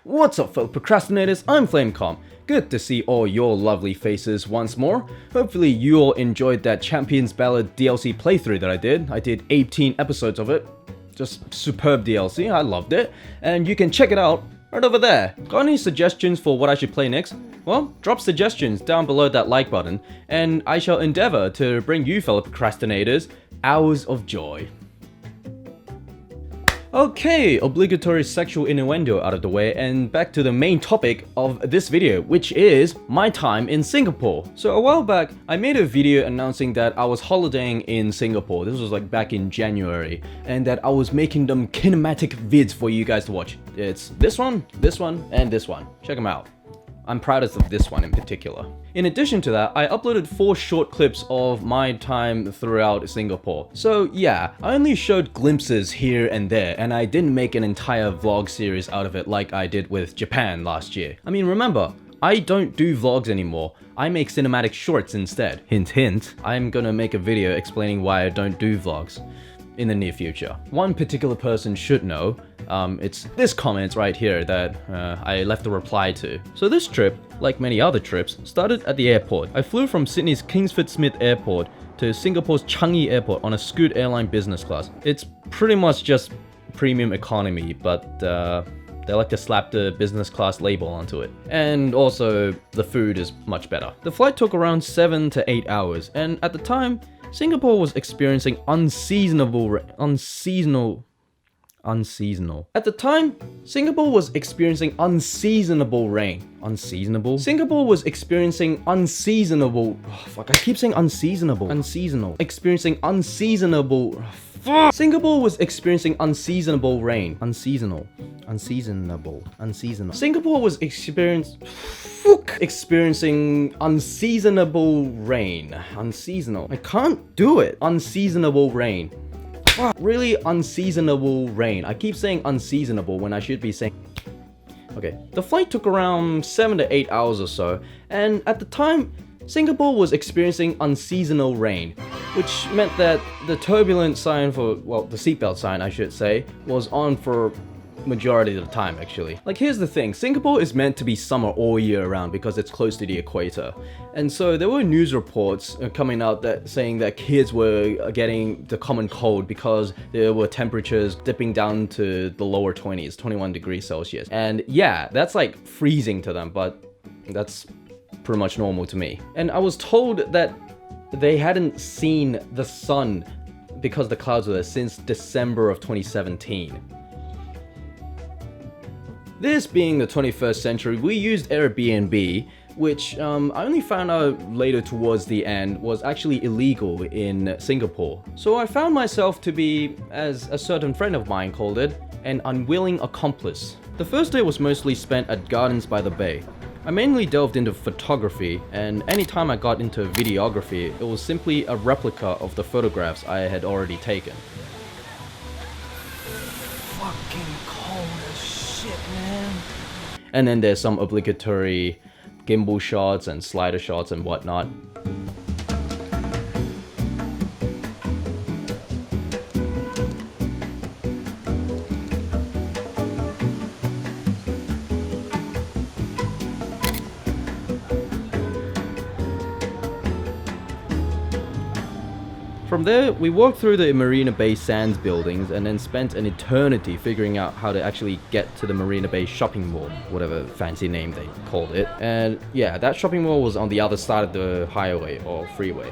What's up, fellow procrastinators? I'm Flamecom. Good to see all your lovely faces once more. Hopefully you all enjoyed that Champions Ballad DLC playthrough that I did. I did 18 episodes of it. Just superb DLC, I loved it. And you can check it out right over there. Got any suggestions for what I should play next? Well, drop suggestions down below that like button, and I shall endeavor to bring you fellow procrastinators hours of joy. Okay, obligatory sexual innuendo out of the way, and back to the main topic of this video, which is my time in Singapore. So a while back, I made a video announcing that I was holidaying in Singapore. This was like back in January, and that I was making them kinematic vids for you guys to watch. It's this one, and this one. Check them out. I'm proudest of this one in particular. In addition to that, I uploaded 4 short clips of my time throughout Singapore. So yeah, I only showed glimpses here and there, and I didn't make an entire vlog series out of it like I did with Japan last year. I mean, remember, I don't do vlogs anymore. I make cinematic shorts instead. Hint hint, I'm gonna make a video explaining why I don't do vlogs in the near future. One particular person should know, it's this comment right here that I left a reply to. So this trip, like many other trips, started at the airport. I flew from Sydney's Kingsford Smith Airport to Singapore's Changi Airport on a Scoot Airline business class. It's pretty much just premium economy, but they like to slap the business class label onto it. And also, the food is much better. The flight took around 7 to 8 hours, and at the time, Singapore was experiencing unseasonal. At the time, Singapore was experiencing unseasonable rain. Unseasonable? Singapore was experiencing unseasonable. Oh, fuck, I keep saying unseasonable. Unseasonal. Experiencing unseasonable. Fuck. Singapore was experiencing unseasonable rain. Unseasonal. Unseasonable. Unseasonal. Singapore was experiencing unseasonable rain. Unseasonal. I can't do it. Unseasonable rain. Really unseasonable rain. I keep saying unseasonable when I should be saying... Okay, the flight took around 7 to 8 hours or so, and at the time, Singapore was experiencing unseasonal rain, which meant that the turbulent sign for, well, the seatbelt sign I should say, was on for majority of the time actually. Like, here's the thing, Singapore is meant to be summer all year round because it's close to the equator. And so there were news reports coming out that saying that kids were getting the common cold because there were temperatures dipping down to the lower 20s, 21 degrees Celsius. And yeah, that's like freezing to them, but that's pretty much normal to me. And I was told that they hadn't seen the sun because the clouds were there since December of 2017. This being the 21st century, we used Airbnb, which I only found out later towards the end was actually illegal in Singapore. So I found myself to be, as a certain friend of mine called it, an unwilling accomplice. The first day was mostly spent at Gardens by the Bay. I mainly delved into photography, and anytime I got into videography, it was simply a replica of the photographs I had already taken. Fucking cold as shit, man. And then there's some obligatory gimbal shots and slider shots and whatnot. From there, we walked through the Marina Bay Sands buildings and then spent an eternity figuring out how to actually get to the Marina Bay shopping mall, whatever fancy name they called it. And yeah, that shopping mall was on the other side of the highway or freeway.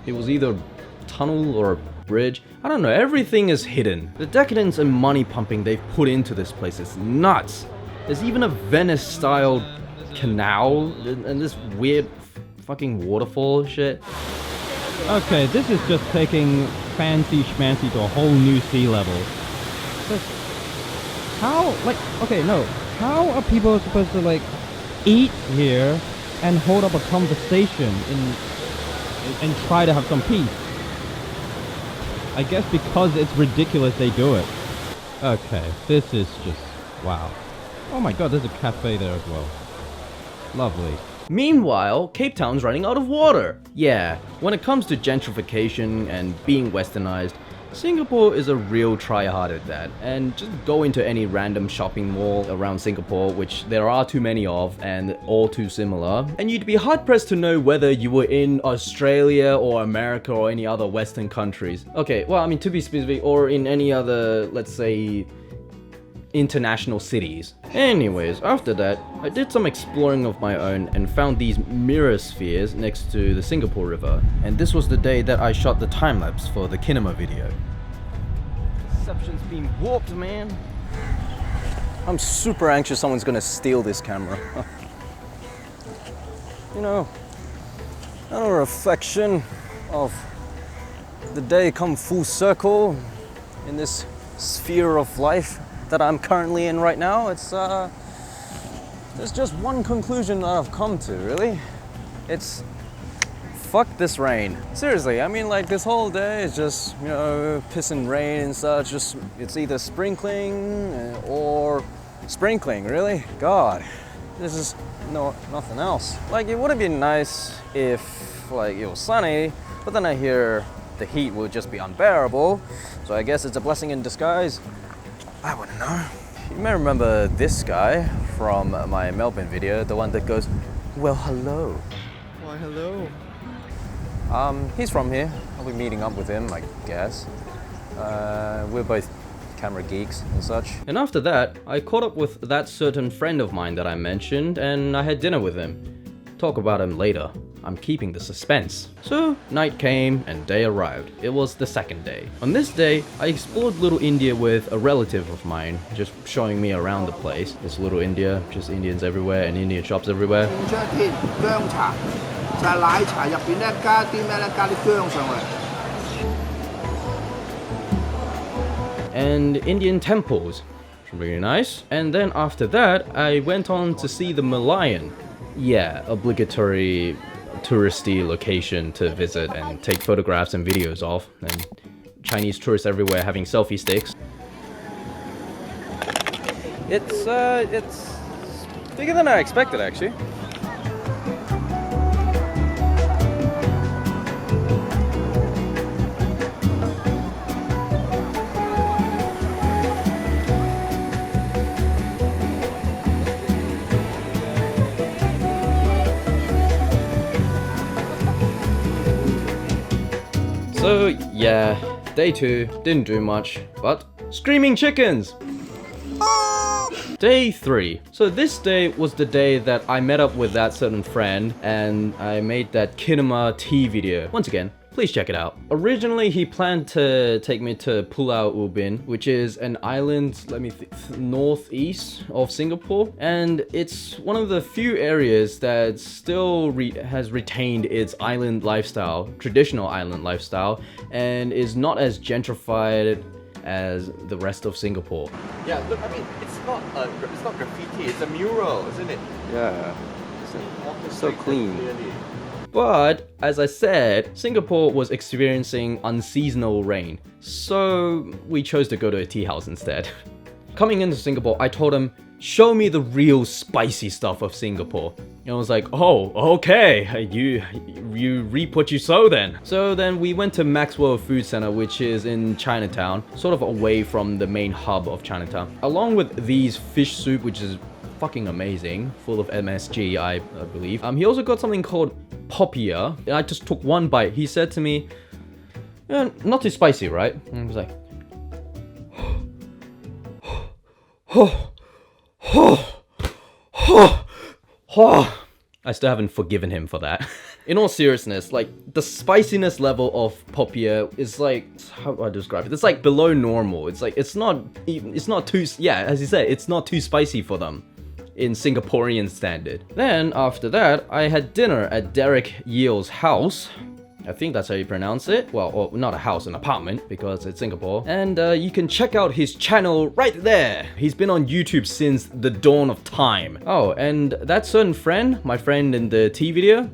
It was either a tunnel or a bridge. I don't know, everything is hidden. The decadence and money pumping they've put into this place is nuts. There's even a Venice-style canal and this weird fucking waterfall shit. Okay, this is just taking fancy schmancy to a whole new sea level. But how, like, okay, no. How are people supposed to, like, eat here and hold up a conversation and try to have some peace? I guess because it's ridiculous they do it. Okay, this is just, wow. Oh my god, there's a cafe there as well. Lovely. Meanwhile, Cape Town's running out of water. Yeah, when it comes to gentrification and being westernized, Singapore is a real try-hard at that, and just go into any random shopping mall around Singapore, which there are too many of and all too similar, and you'd be hard-pressed to know whether you were in Australia or America or any other Western countries. Okay, well, I mean, to be specific, or in any other, let's say, international cities. Anyways, after that, I did some exploring of my own and found these mirror spheres next to the Singapore River. And this was the day that I shot the time-lapse for the kinema video. Perception's being warped, man. I'm super anxious someone's gonna steal this camera. You know, a reflection of the day come full circle in this sphere of life that I'm currently in right now. It's there's just one conclusion that I've come to, really. It's fuck this rain. Seriously, I mean, like, this whole day is just, you know, piss and rain and such. Just, it's either sprinkling or sprinkling, really. God, this is nothing else. Like, it would have been nice if, like, it was sunny, but then I hear the heat will just be unbearable. So I guess it's a blessing in disguise. I wouldn't know. You may remember this guy from my Melbourne video, the one that goes, well, hello. Why, hello. He's from here. I'll be meeting up with him, I guess. We're both camera geeks and such. And after that, I caught up with that certain friend of mine that I mentioned, and I had dinner with him. Talk about him later. I'm keeping the suspense. So, night came and day arrived. It was the second day. On this day, I explored Little India with a relative of mine, just showing me around the place. It's Little India, just Indians everywhere and Indian shops everywhere. And Indian temples, which are really nice. And then after that, I went on to see the Merlion. Yeah, obligatory touristy location to visit and take photographs and videos of, and Chinese tourists everywhere having selfie sticks. It's bigger than I expected, actually. So yeah, day 2, didn't do much, but screaming chickens! Day 3. So this day was the day that I met up with that certain friend and I made that kinema tea video. Once again, please check it out. Originally, he planned to take me to Pulau Ubin, which is an island, northeast of Singapore. And it's one of the few areas that still has retained its island lifestyle, traditional island lifestyle, and is not as gentrified as the rest of Singapore. Yeah, look, I mean, it's not graffiti, it's a mural, isn't it? Yeah, It's so clean. Clearly. But, as I said, Singapore was experiencing unseasonal rain, so we chose to go to a tea house instead. Coming into Singapore, I told him, show me the real spicy stuff of Singapore. And I was like, oh, okay, you reap what you sow then. So then we went to Maxwell Food Center, which is in Chinatown, sort of away from the main hub of Chinatown. Along with these fish soup, which is fucking amazing, full of MSG, I believe. He also got something called Popia, and I just took one bite. He said to me, not too spicy, right? And I was like, I still haven't forgiven him for that. In all seriousness, like, the spiciness level of Popia is like, how do I describe it? It's like below normal. It's like, it's not too, yeah, as you said, it's not too spicy for them in Singaporean standard. Then, after that, I had dinner at Derek Yeo's house. I think that's how you pronounce it. Well, or not a house, an apartment, because it's Singapore. And you can check out his channel right there. He's been on YouTube since the dawn of time. Oh, and that certain friend, my friend in the tea video,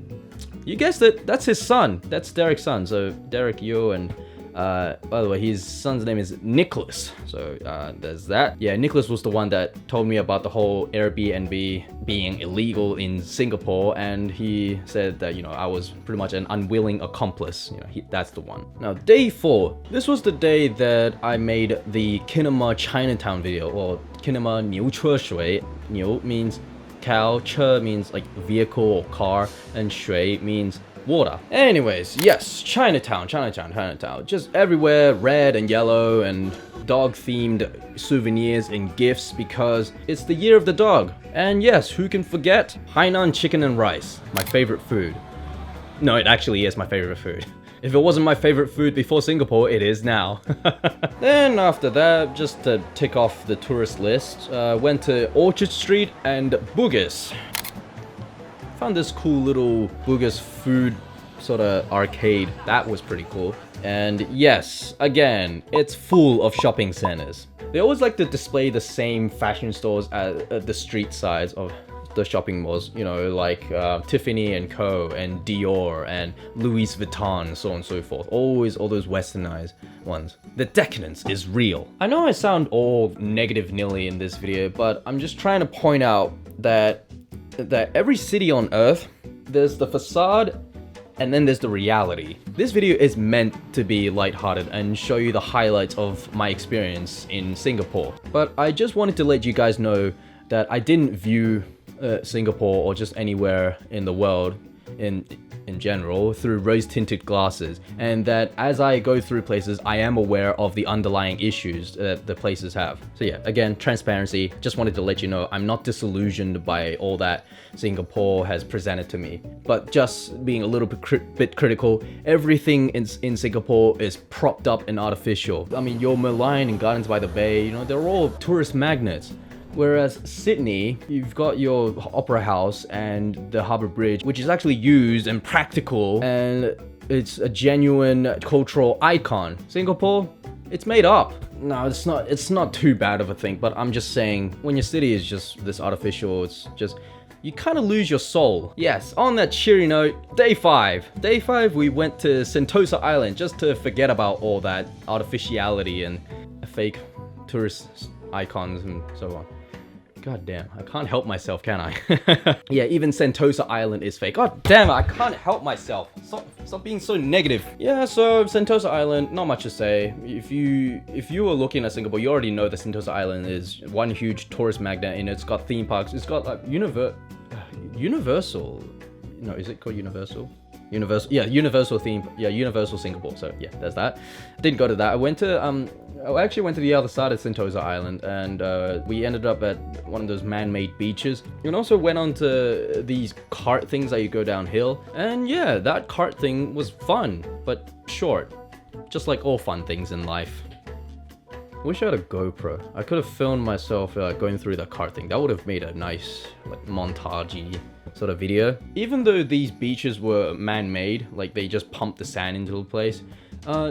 you guessed it, that's his son. That's Derek's son. So Derek Yeo and By the way, his son's name is Nicholas. So there's that. Yeah, Nicholas was the one that told me about the whole Airbnb being illegal in Singapore, and he said that, you know, I was pretty much an unwilling accomplice. You know, that's the one. Now, day 4. This was the day that I made the Kinema Chinatown video, or Kinema 牛车水. 牛 means cow, 车 means like vehicle or car, and 水 means water. Anyways, yes, Chinatown. Just everywhere, red and yellow and dog-themed souvenirs and gifts because it's the year of the dog. And yes, who can forget Hainan chicken and rice, my favorite food. No, it actually is my favorite food. If it wasn't my favorite food before Singapore, it is now. Then after that, just to tick off the tourist list, went to Orchard Street and Bugis. Found this cool little Bugis food sort of arcade. That was pretty cool. And yes, again, it's full of shopping centers. They always like to display the same fashion stores at the street sides of the shopping malls, you know, like Tiffany and Co. and Dior and Louis Vuitton, so on and so forth. Always all those westernized ones. The decadence is real. I know I sound all negative nilly in this video, but I'm just trying to point out that every city on earth, there's the facade and then there's the reality. This video is meant to be lighthearted and show you the highlights of my experience in Singapore. But I just wanted to let you guys know that I didn't view Singapore or just anywhere in the world in general through rose-tinted glasses, and that as I go through places, I am aware of the underlying issues that the places have. So yeah, again, transparency. Just wanted to let you know I'm not disillusioned by all that Singapore has presented to me, but just being a little bit critical. Everything in Singapore is propped up and artificial. I mean, your Merlion and Gardens by the Bay, you know, they're all tourist magnets. Whereas Sydney, you've got your Opera House and the Harbour Bridge, which is actually used and practical, and it's a genuine cultural icon. Singapore, it's made up. No, it's not too bad of a thing, but I'm just saying, when your city is just this artificial, it's just, you kind of lose your soul. Yes, on that cheery note, day 5. Day 5, we went to Sentosa Island just to forget about all that artificiality and fake tourist icons and so on. God damn, I can't help myself, can I? Yeah, even Sentosa Island is fake. God damn it, I can't help myself. Stop being so negative. Yeah, so Sentosa Island, not much to say. If you were looking at Singapore, you already know that Sentosa Island is one huge tourist magnet, and it's got theme parks. It's got like Universal. No, is it called Universal? Universal theme. Yeah, Universal Singapore. So yeah, there's that. Didn't go to that. I actually went to the other side of Sentosa Island, and we ended up at one of those man-made beaches. And also went on to these cart things that you go downhill. And yeah, that cart thing was fun, but short. Just like all fun things in life. Wish I had a GoPro. I could have filmed myself going through that cart thing. That would have made a nice, like, montage-y sort of video. Even though these beaches were man-made, like they just pumped the sand into the place,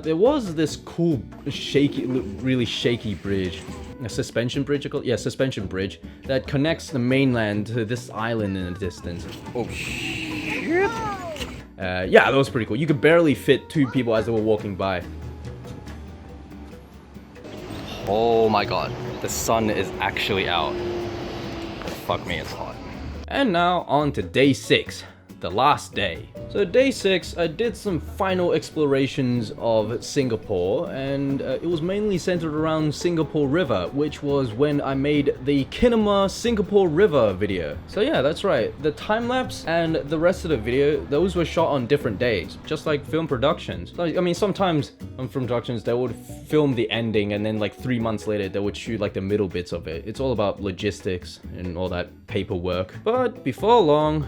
there was this cool, really shaky bridge. A suspension bridge, yeah, suspension bridge that connects the mainland to this island in the distance. Oh shit! Yeah, that was pretty cool. You could barely fit 2 people as they were walking by. Oh my god, the sun is actually out. Fuck me, it's hot. And now on to day 6, the last day. So day 6, I did some final explorations of Singapore, and it was mainly centered around Singapore River, which was when I made the Kinema Singapore River video. So yeah, that's right. The time-lapse and the rest of the video, those were shot on different days, just like film productions. Like, I mean, sometimes on film productions, they would film the ending, and then like 3 months later, they would shoot like the middle bits of it. It's all about logistics and all that paperwork. But before long,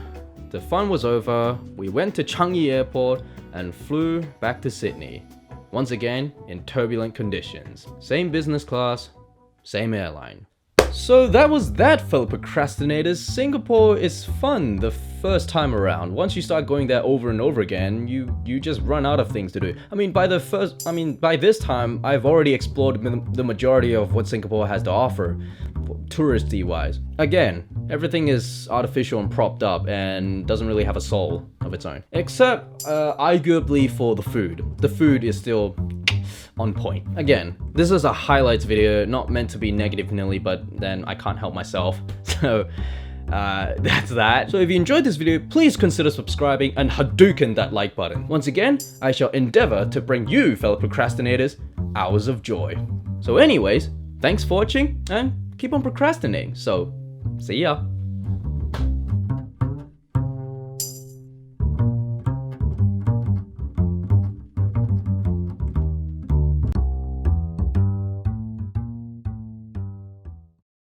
the fun was over. We went to Changi Airport and flew back to Sydney. Once again, in turbulent conditions. Same business class, same airline. So that was that, fellow procrastinators. Singapore is fun the first time around. Once you start going there over and over again, you just run out of things to do. I mean, by this time, I've already explored the majority of what Singapore has to offer, touristy wise. Again, everything is artificial and propped up and doesn't really have a soul of its own. Except, arguably for the food. The food is still on point. Again, this is a highlights video, not meant to be negative Nelly, but then I can't help myself. So that's that. So if you enjoyed this video, please consider subscribing and Hadouken that like button. Once again, I shall endeavor to bring you, fellow procrastinators, hours of joy. So anyways, thanks for watching and keep on procrastinating. So, see ya.